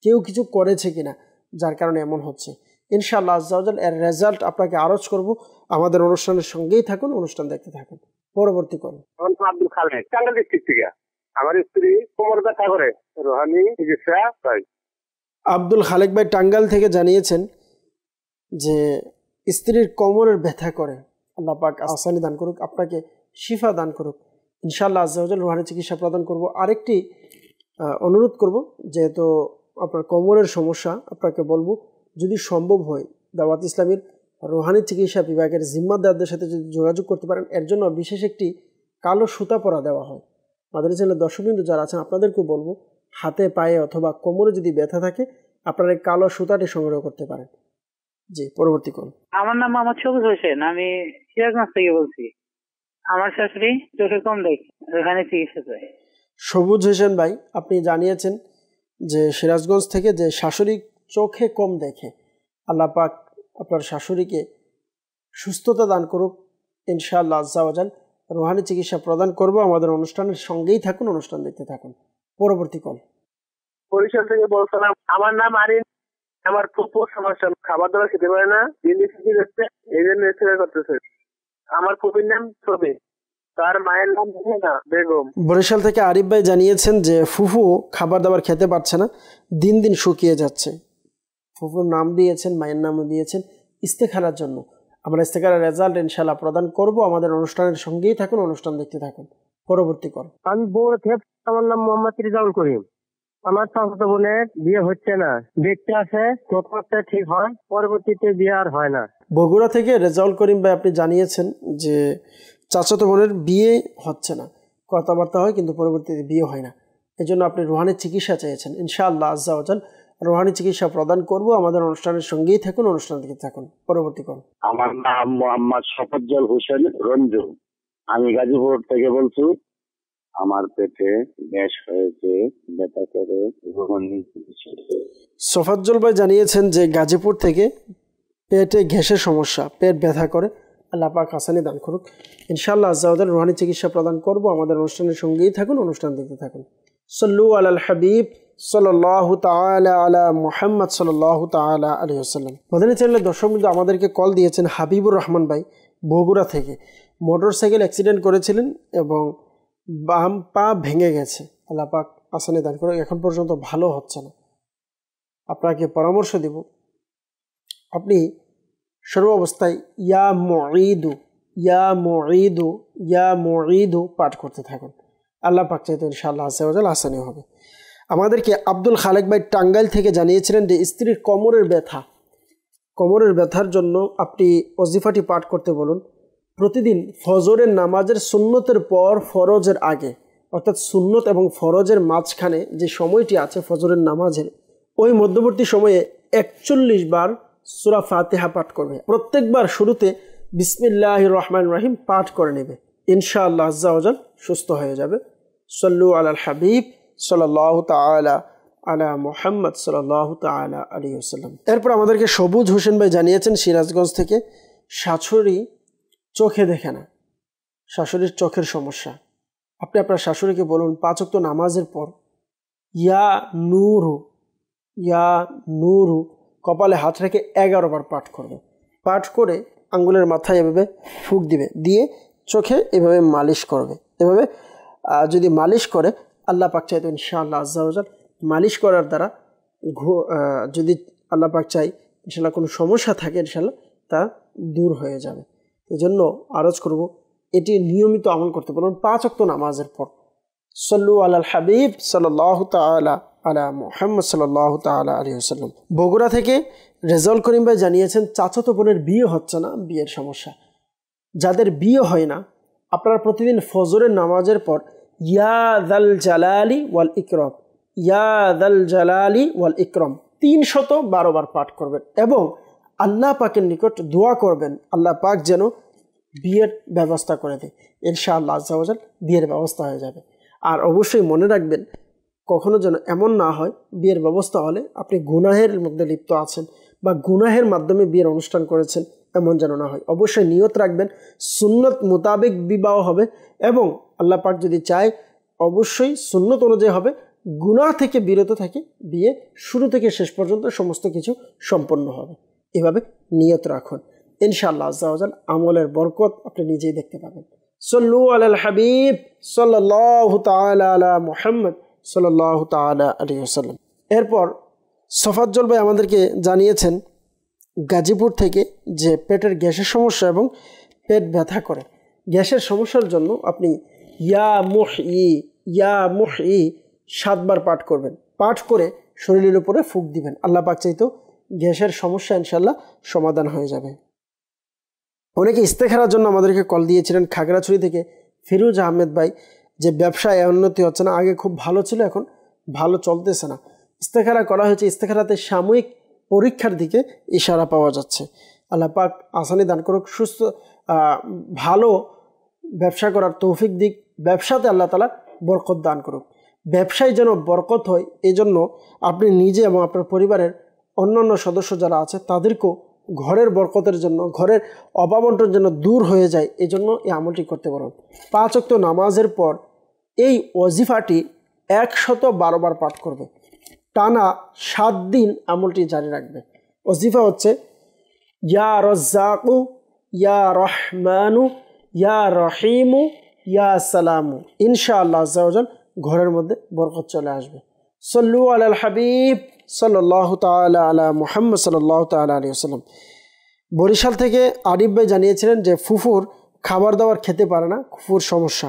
Speaker 2: কেউ কিছু করেছে কিনা, যার কারণে এমন হচ্ছে। ইনশাআল্লাহ আজ্জা ওয়া জাল এর রেজাল্ট আপনাকে আরজ করব। আমাদের অনুষ্ঠানের সঙ্গেই থাকুন, অনুষ্ঠান দেখতে থাকুন। পরবর্তী কল।
Speaker 9: আমার নাম আব্দুল খালেক, টাঙ্গাইল ডিস্ট্রিক্ট থেকে। আমার স্ত্রী কোমর ব্যথা করে, রোহানি চিকিৎসা চাই।
Speaker 2: আব্দুল খালেক ভাই টাঙ্গাইল থেকে জানিয়েছেন যে স্ত্রীর কোমরের ব্যথা করে, আল্লাহ পাক আসানি দান করুক, আপনাকে শিফা দান করুক। ইনশাআল্লাহ আজ্জা ওয়া জাল রোহানি চিকিৎসা প্রদান করব। আরেকটি অনুরোধ করব, যেহেতু আপনার কোমরের সমস্যা, আপনাকে বলবো যদি সম্ভব হয় দাওয়াত ইসলামীর রোহানি চিকিৎসা বিভাগের জিম্মাদারদের সাথে যদি যোগাযোগ করতে পারেন, এর জন্য বিশেষ একটি কালো সুতা পরা দেওয়া হয়। আমাদের চ্যানেলের দর্শকবৃন্দ যারা আছেন আপনাদেরকেও বলবো, হাতে পায়ে অথবা কোমরে যদি ব্যথা থাকে আপনারা এই কালো সুতাটি সংগ্রহ করতে পারেন। জি, পরবর্তী কোন।
Speaker 8: আমার নাম মোহাম্মদ সবুজ হোসেন, আমি সিরাজগঞ্জ থেকে বলছি। আমার শাশুড়ি চোখে কম দেখে, ওখানে চিকিৎসা চাই।
Speaker 2: সবুজ হোসেন ভাই, আপনি জানিয়েছেন যে সিরাজগঞ্জ থেকে যে শাশুড়ি চোখে কম দেখে, আল্লাহ পাক আপনার শাশুড়িকে সুস্থতা দান করুক। ইনশাআল্লাহ আজ্জা ওয়া জাল রোহানি চিকিৎসা প্রদান করব। আমাদের অনুষ্ঠানের সঙ্গেই থাকুন, অনুষ্ঠান দেখতে থাকুন। পরবর্তী কল।
Speaker 9: বরিশাল থেকে বলছিলাম। আমার নাম আরিন। আমার ফুপুর সমস্যা, খাবার দাবার খেতে পারে না, দিচ্ছে, এই জন্য করতেছে। আমার ফুপির নাম ছবি, তার মায়ের নাম বেগম।
Speaker 2: বরিশাল থেকে আরিফ ভাই জানিয়েছেন যে ফুফু খাবার দাবার খেতে পারছে না, দিন দিন শুকিয়ে যাচ্ছে। ফুফুর নাম দিয়েছেন, মায়ের নামও দিয়েছেন ইস্তেখারার জন্য। আমরা ইস্তেখারার রেজাল্ট ইনশাআল্লাহ প্রদান করব। আমাদের অনুষ্ঠানের সঙ্গেই থাকুন, অনুষ্ঠান দেখতে থাকুন। পরবর্তী কল।
Speaker 9: আমি বগুড়া থেকে। আমার নাম মোহাম্মদ রিজাউল করিম। আমার চাচাতো বোনের বিয়ে হচ্ছে না, দেখতে আসে, কথাবার্তা ঠিক হয়, পরবর্তীতে বিয়ে আর হয় না।
Speaker 2: বগুড়া থেকে রেজাউল করিম ভাই আপনি জানিয়েছেন যে চাচাতো বোনের বিয়ে হচ্ছে না, কথাবার্তা হয় কিন্তু পরবর্তীতে বিয়ে হয় না, এজন্য আপনি রোহানি চিকিৎসা চেয়েছেন। ইনশাআল্লাহ আজ্জা ওয়া জাল রোহানি চিকিৎসা প্রদান করব। আমাদের অনুষ্ঠানের সঙ্গেই থাকুন, অনুষ্ঠান দেখতে থাকুন। পরবর্তী কল।
Speaker 5: আমার নাম মোহাম্মদ শফাজ্জল হোসেন রঞ্জু, আমি গাজীপুর থেকে বলছি। আমার পেটে গ্যাস হয়েছে, ব্যথা করে।
Speaker 2: সফাজ্জল ভাই জানিয়েছেন যে গাজীপুর থেকে পেটে গ্যাসের সমস্যা, পেট ব্যথা করে, আল্লাহ পাক হাসানি দান করুক। ইনশাআল্লাহ আজ্জা ওয়া জাল রোহানি চিকিৎসা প্রদান করব। আমাদের অনুষ্ঠানের সঙ্গেই থাকুন, অনুষ্ঠান দেখতে থাকুন। সাল্লু আলাল হাবিব সাল্লাল্লাহু তাআলা আলা মুহাম্মদ সাল্লাল্লাহু তাআলা আলাইহি ওয়াসাল্লাম। মদিনা চ্যানেলের দর্শকবৃন্দ আমাদেরকে কল দিয়েছেন হাবিবুর রহমান ভাই বগুড়া থেকে। মোটরসাইকেল অ্যাক্সিডেন্ট করেছিলেন এবং বাম পা ভেঙে গেছে, আল্লাহ পাক আসানি দান করে, এখন পর্যন্ত ভালো হচ্ছে না। আপনাকে পরামর্শ দেব, আপনি সর্বাবস্থায় ইয়া মুঈদু ইয়া মুঈদু ইয়া মুঈদু পাঠ করতে থাকুন। আল্লাহ পাক চাইতে ইনশাআল্লাহ আসানি হবে। আমাদেরকে আব্দুল খালেক ভাই টাঙ্গাইল থেকে জানিয়েছিলেন যে স্ত্রীর কোমরের ব্যথার জন্য আপনি ওজিফাটি পাঠ করতে বলুন। প্রতিদিন ফজরের নামাজের সুন্নতের পর ফরজের আগে, অর্থাৎ সুন্নত এবং ফরজের মাঝখানে যে সময়টি আছে ফজরের নামাজের, ওই মধ্যবর্তী সময়ে 41 বার সূরা ফাতিহা পাঠ করবে। প্রত্যেকবার শুরুতে বিসমিল্লাহির রহমানির রহিম পাঠ করে নেবে, ইনশাআল্লাহ আজ্জা ওয়াজাল সুস্থ হয়ে যাবে। সাল্লু আলাল হাবিব সাল্লাল্লাহু তাআলা আলা মুহাম্মদ সাল্লাল্লাহু তাআলা আলাইহি ওয়াসাল্লাম। এরপর আমাদেরকে সবুজ হোসেন ভাই জানিয়েছেন সিরাজগঞ্জ থেকে, শাশুড়ি চোখে দেখে না, শাশুড়ির চোখের সমস্যা। আপনি আপনার শাশুড়িকে বলুন 5 ওয়াক্ত নামাজের পর ইয়া নূরু কপালে হাত রেখে 11 বার পাঠ করবে। পাঠ করে আঙ্গুলের মাথায় এভাবে ফুঁক দিবে, দিয়ে চোখে এভাবে মালিশ করবে। এভাবে যদি মালিশ করে আল্লাহ পাক চাই তো ইনশাআল্লাহ আজ্জা ওয়াজাল মালিশ করার দ্বারা যদি আল্লাহ পাক চাই ইনশাআল্লাহ কোনো সমস্যা থাকে ইনশাআল্লাহ তা দূর হয়ে যাবে। এই জন্য আরজ করব এটি নিয়মিত আমল করতে বলুন 5 ওয়াক্ত নামাজের পর। সাল্লু আলাল হাবিব সাল্লাল্লাহু তাআলা আলা মুহাম্মদ সাল্লাল্লাহু তাআলা আলাইহি ওয়াসাল্লাম। বগুড়া থেকে রেজাউল করিম ভাই জানিয়েছেন চাচাতো বোনের বিয়ে হচ্ছে না, বিয়ের সমস্যা। যাদের বিয়ে হয় না আপনারা প্রতিদিন ফজরের নামাজের পর ইয়া যাল জালালি ওয়াল ইকরাম, ইয়া যাল জালালি ওয়াল ইকরাম 312 বার পাঠ করবেন এবং আল্লাহ পাকের নিকট দোয়া করবেন আল্লাহ পাক যেন বিয়ের ব্যবস্থা করে দেয়। ইনশাআল্লাহ আজ্জা ওয়াজাল বিয়ের ব্যবস্থা হয়ে যাবে। আর অবশ্যই মনে রাখবেন কখনো যেন এমন না হয় বিয়ের ব্যবস্থা হলে আপনি গুনাহের মধ্যে লিপ্ত আছেন বা গুনাহের মাধ্যমে বিয়ের অনুষ্ঠান করেছেন, এমন যেন না হয়। অবশ্যই নিয়ত রাখবেন সুন্নত মোতাবেক বিবাহ হবে এবং আল্লাহ পাক যদি চায় অবশ্যই সুন্নত অনুযায়ী হবে, গুনাহ থেকে বিরত থাকে বিয়ে শুরু থেকে শেষ পর্যন্ত সমস্ত কিছু সম্পন্ন হবে। এভাবে নিয়ত রাখুন, ইনশাআল্লাহ আজ্জা ওয়াজাল আমলের বরকত আপনি নিজেই দেখতে পাবেন। সাল্লু আলাল হাবিব সাল্লাল্লাহু তাআলা আলা মুহাম্মদ সাল্লাল্লাহু তাআলা আলাইহি ওয়াসাল্লাম। এরপর সফাজ্জল ভাই আমাদেরকে জানিয়েছেন গাজীপুর থেকে যে পেটের গ্যাসের সমস্যা এবং পেট ব্যথা করে। গ্যাসের সমস্যার জন্য আপনি ইয়া মুহয়ি 7 বার পাঠ করবেন। পাঠ করে শরীরের উপরে ফুঁক দিবেন, আল্লাহ পাক চাইতো গ্যাসের সমস্যা ইনশাআল্লাহ সমাধান হয়ে যাবে। অনেকে ইস্তেখারার জন্য আমাদেরকে কল দিয়েছিলেন খাগড়াছড়ি থেকে ফিরোজ আহমেদ ভাই, যে ব্যবসায় উন্নতি হচ্ছে না, আগে খুব ভালো ছিল এখন ভালো চলতেছে না। ইস্তেখারা করা হয়েছে, ইস্তেখারাতে সাময়িক পরীক্ষার দিকে ইশারা পাওয়া যাচ্ছে। আল্লাহ পাক আসানি দান করুক, সুস্থ ভালো ব্যবসা করার তৌফিক দিক, ব্যবসাতে আল্লাহ তাআলা বরকত দান করুক। ব্যবসায় যেন বরকত হয় এই জন্য আপনি নিজে এবং আপনার পরিবারের অন্যান্য সদস্য যারা আছে তাদেরকেও ঘরের বরকতের জন্য, ঘরের অভাবন্টন যেন দূর হয়ে যায় এই জন্য এই আমলটি করতে পারেন। 5 ওয়াক্ত নামাজের পর এই ওয়াজিফাটি 112 বার পাঠ করবে, টানা 7 দিন আমলটি জারি রাখবে। ওয়াজিফা হচ্ছে ইয়া রাজ্জাকু ইয়া রহমানু ইয়া রহিমু ইয়া সালামু। ইনশাআল্লাহ আজ্জা ওয়াজাল ঘরের মধ্যে বরকত চলে আসবে। সাল্লু আলাল হাবিব সাল্লাল্লাহু তাআলা আলা মুহাম্মদ সাল্লাল্লাহু তাআলা আলাইহি ওয়াসাল্লাম। বরিশাল থেকে আরিফ ভাই জানিয়েছিলেন যে ফুফুর খাবার দাবার খেতে পারে না, ফুফুর সমস্যা,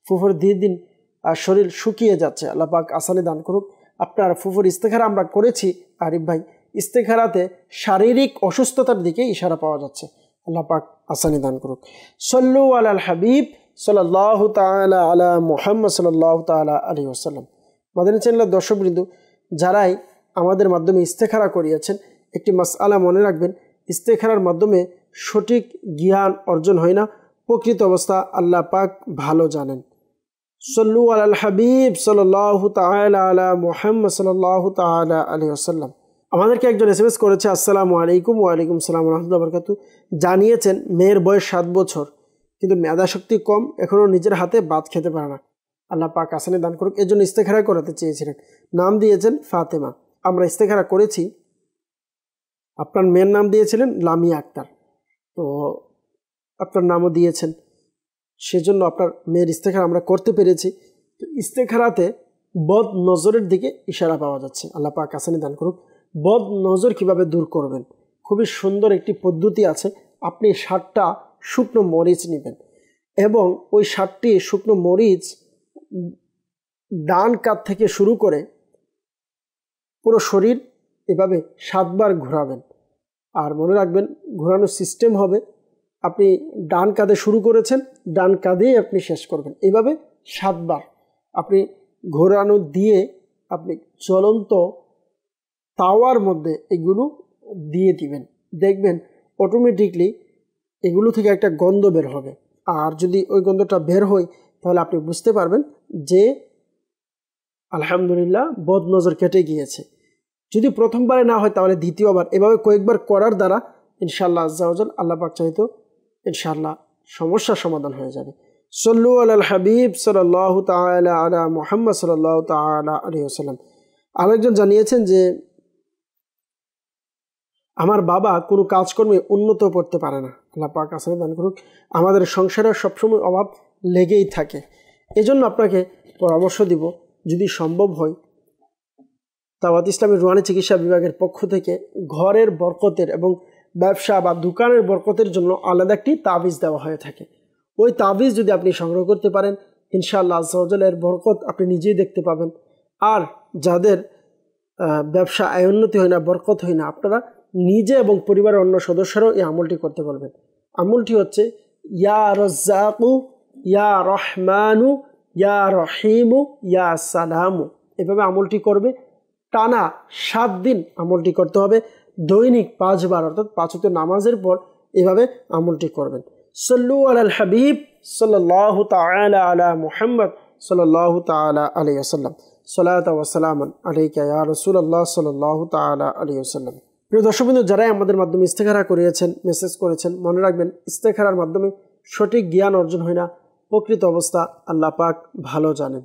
Speaker 2: ফুফুর দিন দিন শরীর শুকিয়ে যাচ্ছে, আল্লাহ পাক আসানি দান করুক। আপনার ফুফুর ইস্তেখারা আমরা করেছি আরিফ ভাই, ইস্তেখারাতে শারীরিক অসুস্থতার দিকে ইশারা পাওয়া যাচ্ছে, আল্লাহ পাক আসানি দান করুক। সাল্লু আলাল হাবিব সাল্লাল্লাহু তাআলা আলা মুহাম্মদ সাল্লাল্লাহু তাআলা আলাইহি ওয়াসাল্লাম। মাদানী চ্যানেলের দর্শকবৃন্দ যারাই আমাদের মাধ্যমে ইস্তেখারা করিয়েছেন, একটি মাসআলা মনে রাখবেন, ইস্তেখারার মাধ্যমে সঠিক জ্ঞান অর্জন হয় না, প্রকৃত অবস্থা আল্লাহ পাক ভালো জানেন। সাল্লু আলাল হাবিব সাল্লাল্লাহু তাআলা আলা মুহাম্মদ সাল্লাল্লাহু তাআলা আলাইহি ওয়াসাল্লাম। আমাদেরকে একজন এসএমএস করেছে, আসসালামু আলাইকুম। ওয়ালাইকুম আসসালাম ওয়া রাহমাতুল্লাহি ওয়া বারাকাতুহু। জানিয়েছেন মেয়ের বয়স 7 বছর কিন্তু মেধাশক্তি কম, এখনও নিজের হাতে ভাত খেতে পারে না, আল্লাহ পাক আসানি দান করুক। এর জন্য ইস্তেখারা করাতে চেয়েছিলেন, নাম দিয়েছেন ফাতেমা। আমরা ইস্তেখারা করেছি, আপনার মেয়ের নাম দিয়েছিলেন লামিয়া আক্তার, তো আপনার নামও দিয়েছেন, সেজন্য আপনার মেয়ের ইস্তেখারা আমরা করতে পেরেছি। তো ইস্তেখারাতে বদ নজরের দিকে ইশারা পাওয়া যাচ্ছে, আল্লাহ পাক আসানি দান করুক। বদ নজর কিভাবে দূর করবেন, খুবই সুন্দর একটি পদ্ধতি আছে। আপনি 7টা শুকনো মরিচ নেবেন এবং ওই 7টি শুকনো মরিচ ডান কাঁধ থেকে শুরু করে পুরো শরীর এভাবে 7 বার ঘোরাবেন। আর মনে রাখবেন ঘোরানোর সিস্টেম হবে, আপনি ডান কাঁধে শুরু করেছেন, ডান কাঁধেই আপনি শেষ করবেন। এইভাবে 7 বার আপনি ঘোরানো দিয়ে আপনি জ্বলন্ত তাওয়ার মধ্যে এগুলো দিয়ে দিবেন, দেখবেন অটোমেটিকলি এগুলো থেকে একটা গন্ধ বের হবে। আর যদি ওই গন্ধটা বের হয় তাহলে আপনি বুঝতে পারবেন যে আলহামদুলিল্লাহ বদ নজর কেটে গিয়েছে। যদি প্রথমবারে না হয় তাহলে দ্বিতীয়বার, এভাবে কয়েকবার করার দ্বারা ইনশাআল্লাহ আজ্জা ওয়া জাল আল্লাহ পাক চাইতো ইনশাআল্লাহ সমস্যার সমাধান হয়ে যাবে। সল্লু আলাল হাবিব সাল্লাল্লাহু তাআলা আলা মুহাম্মদ সাল্লাল্লাহু তাআলা আলাইহি ওয়াসাল্লাম। আরেকজন জানিয়েছেন যে আমার বাবা কোনো কাজকর্মে উন্নত করতে পারে না, আল্লাহ পাক আসলে দান করুক। আমাদের সংসারে সবসময় অভাব লেগেই থাকে। এজন্য আপনাকে পরামর্শ দিব, যদি সম্ভব হয় দাওয়াত ইসলামের রুহানি চিকিৎসা বিভাগের পক্ষ থেকে ঘরের বরকতের এবং ব্যবসা বা দোকানের বরকতের জন্য আলাদা একটি তাবিজ দেওয়া হয়ে থাকে। ওই তাবিজ যদি আপনি সংগ্রহ করতে পারেন ইনশাআল্লাহ আজ্জা ওয়া জাল এর বরকত আপনি নিজেই দেখতে পাবেন। আর যাদের ব্যবসা আয়োন্নতি হয় না, বরকত হয় না, আপনারা নিজে এবং পরিবারের অন্য সদস্যরাও এই আমলটি করতে পারবেন। আমলটি হচ্ছে ইয়া রাজ্জাকু ইয়া রহমানু ইয়া রহিমু ইয়া সালামু। এভাবে আমলটি করবে, টানা 7 দিন আমলটি করতে হবে, দৈনিক 5 বার, অর্থাৎ 5 ওয়াক্ত নামাজের পর এভাবে আমলটি করবেন। সল্লু আলাল হাবিব সাল্লাল্লাহু তাআলা আলা মুহাম্মদ সাল্লাল্লাহু তাআলা আলাইহি ওয়াসাল্লাম। সালাতু ওয়া সালামান আলাইকা ইয়া রাসূলুল্লাহ সাল্লাল্লাহু তাআলা আলাইহি ওয়াসাল্লাম। প্রিয় দর্শকবৃন্দ, যারাই আমাদের মাধ্যমে ইস্তেখারা করিয়েছেন, মেসেজ করেছেন, মনে রাখবেন ইস্তেখারার মাধ্যমে সঠিক জ্ঞান অর্জন হয় না, প্রকৃত অবস্থা আল্লাহ পাক ভালো জানেন।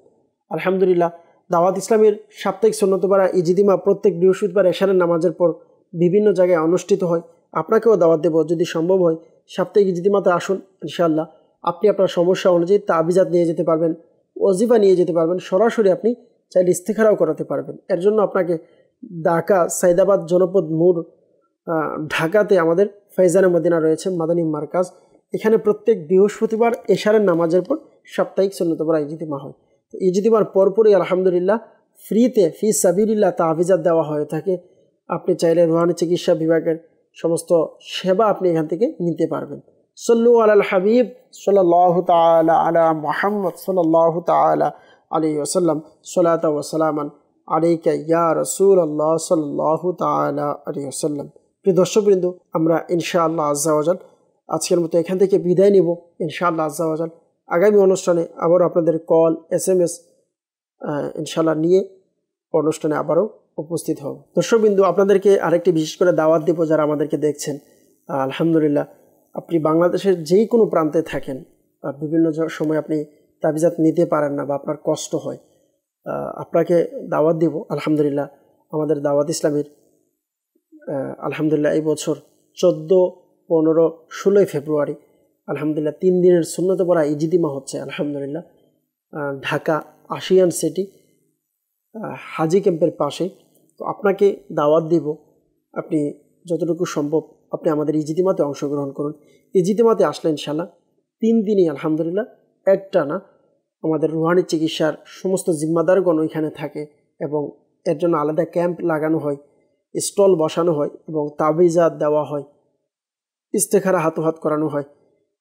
Speaker 2: আলহামদুলিল্লাহ, দাওয়াত ইসলামের সাপ্তাহিক সুন্নতপাড়া ইজতিমা প্রত্যেক বৃহস্পতিবার এশারের নামাজের পর বিভিন্ন জায়গায় অনুষ্ঠিত হয়। আপনাকেও দাওয়াত দেব, যদি সম্ভব হয় সাপ্তাহিক ইজতিমাতে আসুন। ইনশাআল্লাহ আপনি আপনার সমস্যা অনুযায়ী তাবিজাত নিয়ে যেতে পারবেন, ওয়াজিফা নিয়ে যেতে পারবেন, সরাসরি আপনি চাইলে ইস্তেখারাও করাতে পারবেন। এর জন্য আপনাকে ঢাকা সাইদাবাদ জনপদ মোড় ঢাকাতে আমাদের ফাইজানে মদিনা রয়েছে মাদানী মার্কাজ। এখানে প্রত্যেক বৃহস্পতিবার এশারের নামাজের পর সাপ্তাহিক সুন্নতপাড়া ইজতিমা হয়। তো ইজতিমার পরপরই আলহামদুলিল্লাহ ফ্রিতে ফি সাবিলিল্লাহ তাবিজাত দেওয়া হয়ে থাকে। আপনি চাইলে রুহানি চিকিৎসা বিভাগের সমস্ত সেবা আপনি এখান থেকে নিতে পারবেন। সল্লু আলাল হাবিব সাল্লাল্লাহু তাআলা আলা মুহাম্মদ সাল্লাল্লাহু তাআলা আলাইহি ওয়াসাল্লাম। সালাতু ওয়া সালামান আলাইকা ইয়া রাসূলুল্লাহ সাল্লাল্লাহু তাআলা আলাইহি ওয়াসাল্লাম। প্রিয় দর্শকবৃন্দ, আমরা ইনশাআল্লাহ আজ্জা ওয়া জাল আজকের মতো এখান থেকে বিদায় নিব। ইনশাআল্লাহ আজ্জা ওয়া জাল আগামী অনুষ্ঠানে আবারও আপনাদের কল SMS ইনশাআল্লাহ নিয়ে অনুষ্ঠানে আবারও উপস্থিত হব। দর্শকবৃন্দ, আপনাদেরকে আরেকটি বিশেষ করে দাওয়াত দেব, যারা আমাদেরকে দেখছেন। আলহামদুলিল্লাহ, আপনি বাংলাদেশের যেই কোনো প্রান্তে থাকেন, বিভিন্ন সময় আপনি তাবিজাত নিতে পারেন না বা আপনার কষ্ট হয়, আপনাকে দাওয়াত দেব। আলহামদুলিল্লাহ, আমাদের দাওয়াত ইসলামের আলহামদুলিল্লাহ এই বছর 14, 15, 16 ফেব্রুয়ারি আলহামদুলিল্লাহ 3 দিনের সুন্নতপাড়া ইজতিমা হচ্ছে। আলহামদুলিল্লাহ ঢাকা আশিয়ান সিটি হাজি ক্যাম্পের পাশে। তো আপনাকে দাওয়াত দিব, আপনি যতটুকু সম্ভব আপনি আমাদের ইজতিমাতে অংশগ্রহণ করুন। ইজতিমাতে আসলে ইনশাআল্লাহ 3 দিনই আলহামদুলিল্লাহ একটানা আমাদের রুহানি চিকিৎসার সমস্ত জিম্মাদারগণ ওইখানে থাকে এবং এর জন্য আলাদা ক্যাম্প লাগানো হয়, স্টল বসানো হয় এবং তাবিজাত দেওয়া হয়, ইস্তেখারা হাত করানো হয়।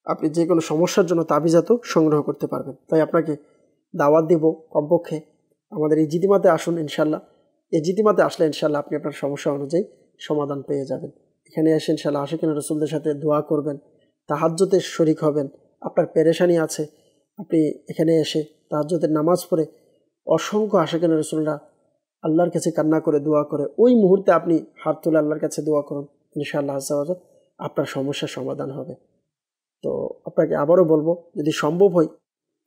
Speaker 2: আপনি যে কোনো সমস্যার জন্য তাবিজাতও সংগ্রহ করতে পারবেন। তাই আপনাকে দাওয়াত দেব, কমপক্ষে আমাদের ইজতিমাতে আসুন। ইনশাআল্লাহ ইজতিমাতে আসলে ইনশাআল্লাহ আপনি আপনার সমস্যা অনুযায়ী সমাধান পেয়ে যাবেন। এখানে এসে ইনশাআল্লাহ আশিকিন রাসূলদের সাথে দোয়া করবেন, তাহাজ্জুদে শরীক হবেন। আপনার পেরেশানি আছে, আপনি এখানে এসে তাহাজ্জুদের নামাজ পড়ে অসংখ্য আশিকিন রাসূলরা আল্লাহর কাছে কান্না করে দোয়া করে ওই মুহূর্তে আপনি হাত তুলে আল্লাহর কাছে দোয়া করুন। ইনশাআল্লাহ আজ্জা ওয়া জাল আপনার সমস্যার সমাধান হবে। তো আপনাকে আবারও বলবো, যদি সম্ভব হয়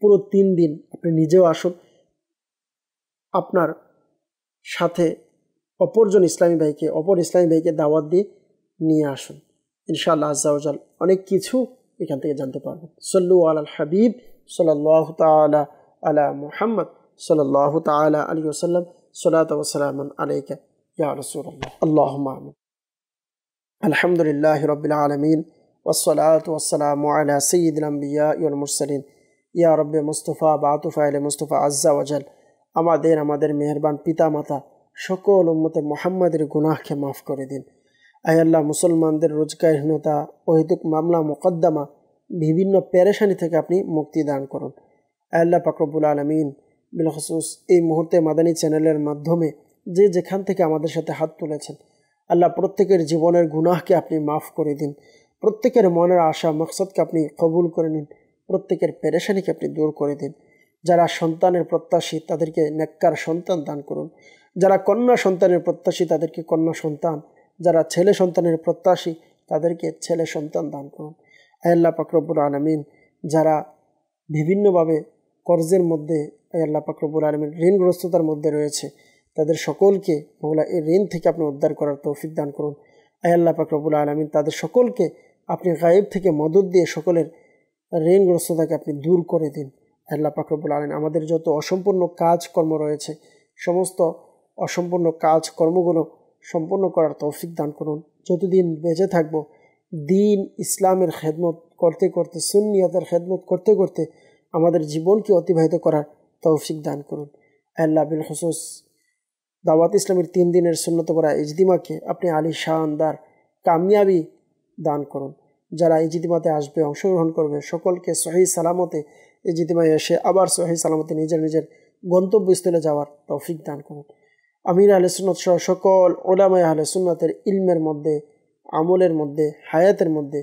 Speaker 2: পুরো 3 দিন আপনি নিজেও আসুন, আপনার সাথে অপর ইসলামী ভাইকে দাওয়াত দিয়ে নিয়ে আসুন। ইনশাআল্লাহ আজ্জা ওয়া জাল অনেক কিছু এখান থেকে জানতে পারবেন। সল্লু আলাল হাবিব সাল্লাল্লাহু তাআলা আলা মুহাম্মদ সাল্লাল্লাহু তাআলা আলাইহি ওয়াসাল্লাম। সালাতু ওয়া সালামান আলাইকা ইয়া রাসূলুল্লাহ। আল্লাহুম্মা আমিন। আলহামদুলিল্লাহি রাব্বিল আলামিন ওয়াসসালাতু ওয়াসসালামু আলা সাইয়্যিদিল আমবিয়া ওয়াল মুরসালিন। ইয়া রাব্বি মুস্তাফা বাতু ফাইলে মুস্তাফা আজ্জা ওয়া জাল আমাদের মেহেরবান পিতা মাতা সকল উম্মতে মুহাম্মাদের গুনাহকে মাফ করে দিন। আয় আল্লাহ, মুসলমানদের রোজগারহীনতা, অহেতুক মামলা মোকদ্দমা, বিভিন্ন পেরেশানি থেকে আপনি মুক্তি দান করুন। আয় আল্লাহ পাক রব্বুল আলামিন, বিলখুসুস এই মুহূর্তে মাদানী চ্যানেলের মাধ্যমে যে যেখান থেকে আমাদের সাথে হাত তুলেছেন, আল্লাহ প্রত্যেকের জীবনের গুনাহকে আপনি মাফ করে দিন। প্রত্যেকের মনের আশা মকসদকে আপনি কবুল করে নিন, প্রত্যেকের পেরেশানিকে আপনি দূর করে দিন। যারা সন্তানের প্রত্যাশী তাদেরকে নেককার সন্তান দান করুন, যারা কন্যা সন্তানের প্রত্যাশী তাদেরকে কন্যা সন্তান, যারা ছেলে সন্তানের প্রত্যাশী তাদেরকে ছেলে সন্তান দান করুন। আল্লাহ পাক রব্বুল আলামিন যারা বিভিন্নভাবে কর্জের মধ্যে, আল্লাহ পাক রব্বুল আলামিন ঋণগ্রস্ততার মধ্যে রয়েছে, তাদের সকলকে মওলা এই ঋণ থেকে আপনি উদ্ধার করার তৌফিক দান করুন। আল্লাহ পাক রব্বুল আলামিন তাদের সকলকে আপনি গায়েব থেকে মদদ দিয়ে সকলের ঋণগ্রস্ততাকে আপনি দূর করে দিন। আল্লাহ পাক রব্বুল আলামিন আমাদের যত অসম্পূর্ণ কাজকর্ম রয়েছে সমস্ত অসম্পূর্ণ কাজকর্মগুলো সম্পূর্ণ করার তৌফিক দান করুন। যতদিন বেঁচে থাকব দিন ইসলামের খেদমত করতে করতে, সুন্নিয়তের খেদমত করতে করতে আমাদের জীবনকে অতিবাহিত করার তৌফিক দান করুন। আল্লাহ বিল খুসুস দাওয়াত ইসলামের 3 দিনের সুন্নত পড়া ইজতিমাকে আপনি আলী শানদার কামিয়াবি দান করুন। যারা ইজতিমাতে আসবে, অংশগ্রহণ করবে, সকলকে সহি সালামতে ইজতিমায় এসে আবার সহি সালামতে নিজের নিজের গন্তব্যস্থলে যাওয়ার তৌফিক দান করুন। আমির আহলে সুন্নাত সহ সকল উলামায়ে আহলে সুন্নাতের ইলমের মধ্যে, আমলের মধ্যে, হায়াতের মধ্যে,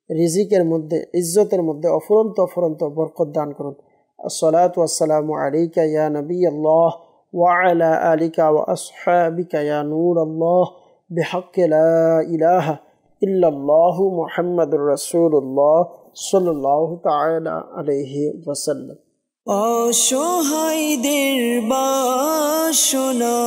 Speaker 2: রিজিকের মধ্যে, ইজ্জতের মধ্যে অফুরন্ত অফুরন্ত বরকত দান করুন। আসসালাতু ওয়াসসালামু আলাইকা ইয়া নবিয়াল্লাহ ওয়া আলা আলিকা ওয়া আসহাবিকা ইয়া নূরাল্লাহ বিহাক্কি লা ইলাহা ইল্লাল্লাহু মুহাম্মাদুর রাসূলুল্লাহ সাল্লাল্লাহু তাআলা আলাইহি ওয়াসাল্লাম।
Speaker 1: অসহায়দের বাসনা